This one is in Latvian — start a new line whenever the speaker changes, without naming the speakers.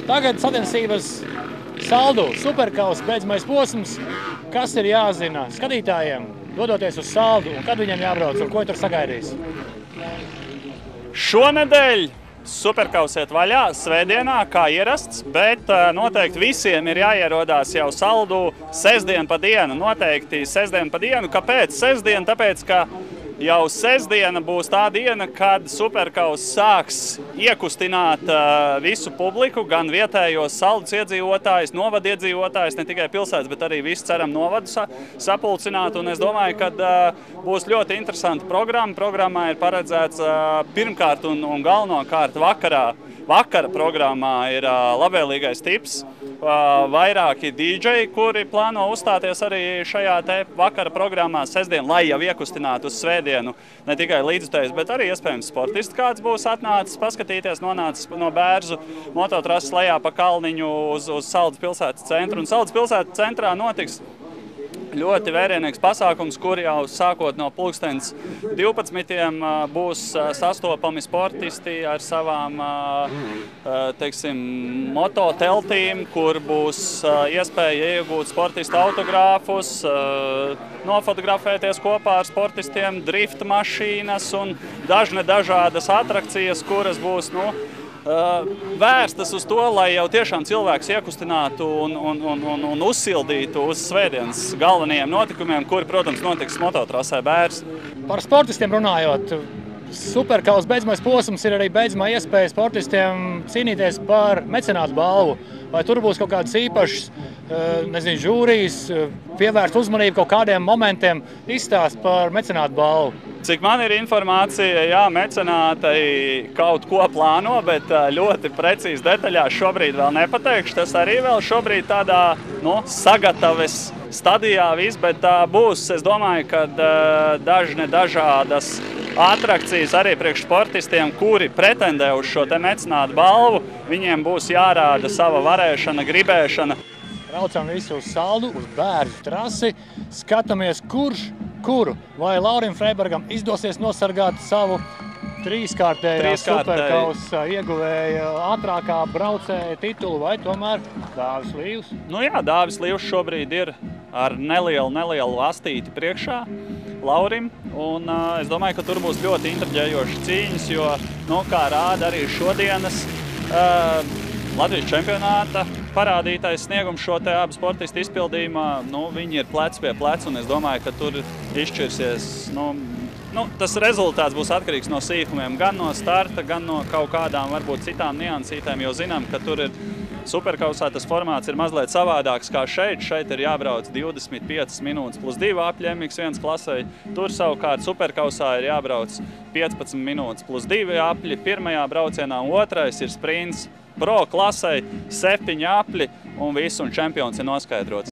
Tagad sacensības Saldu superkausa beidzamais posms. Kas ir jāzina skatītājiem, dodoties uz Saldu, un kad viņiem jābrauc, un ko tur sagaidīs?
Šonedēļ superkausa iet vaļā svētdienā, kā ierasts, bet noteikti visiem ir jāierodās jau Saldu sestdien pa dienu. Noteikti sestdien pa dienu. Kāpēc sestdien? Tāpēc, ka jau sestdiena būs tā diena, kad superkausa sāks iekustināt visu publiku, gan vietējos Saldus iedzīvotājus, novadu iedzīvotājus, ne tikai pilsētas, bet arī visu ceram novadu sapulcināt. Un es domāju, ka būs ļoti interesanta programma. Programmā ir paredzēts pirmkārt un galvenokārt vakara programmā ir labvēlīgais tips. Vairāki DJ, kuri plāno uzstāties arī šajā te vakara programmā sestdien, lai jau iekustinātu uz svētdienu ne tikai līdzjutējus, bet arī iespējams sportisti kāds būs atnācis paskatīties, nonācis no Bērzu mototrases lejā pa kalniņu uz Saldus pilsētas centru. Un Saldus pilsētas centrā notiks ļoti vērienīgs pasākums, kur jau sākot no pulkstens 12 būs sastopami sportisti ar savām, teiksim, mototeltīm, kur būs iespēja iegūt sportistu autogrāfus, nofotografēties kopā ar sportistiem, drifta mašīnas un dažādas atrakcijas, kuras būs, vērstas uz to, lai jau tiešām cilvēks iekustinātu un uzsildītu uz svētdienas galvenajiem notikumiem, kuri, protams, notiks mototrasē Bērs.
Par sportistiem runājot, superkausa beidzamais posms ir arī beidzamā iespēja sportistiem cīnīties par mecenātu balvu. Vai tur būs kaut kādas īpašas, nezinu, žūrijas, pievērst uzmanību kaut kādiem momentiem, izstāst par mecenātu balvu?
Cik man ir informācija, jā, mecenāti kaut ko plāno, bet ļoti precīzi detaļās šobrīd vēl nepateikšu. Tas arī vēl šobrīd tādā, sagataves stadijā viss, bet būs, es domāju, ka dažādas atrakcijas arī priekš sportistiem, kuri pretendē uz šo te mecenātu balvu, viņiem būs jārāda sava varēšana, gribēšana.
Braucam visi uz Saldu, uz Bērzu trasi, skatāmies, kuru vai Laurim Freibergam izdosies nosargāt savu trīskārtējā superkausa ieguvēja ātrākā braucēja titulu, vai tomēr Dāvis Līvs?
Jā, Dāvis Līvs šobrīd ir ar nelielu astīti priekšā Laurim, un es domāju, ka tur būs ļoti intriģējošas cīņas, jo, kā rāda arī šodienas Latvijas čempionāta parādītais sniegums šo te abu sportistu izpildījumā, viņi ir plec pie pleca, un es domāju, ka tur izšķirsies, tas rezultāts būs atkarīgs no sīkumiem, gan no starta, gan no kaut kādām varbūt citām niansītēm, jo zinām, ka tur ir superkausā tas formāts ir mazliet savādāks kā šeit. Šeit ir jābrauc 25 minūtes plus 2 apļi MX1 klasē. Tur savukārt superkausā ir jābrauc 15 minūtes plus 2 apļi pirmajā braucienā, un otrais ir sprints pro klasē 7 apļi, un viss un čempions ir noskaidrots.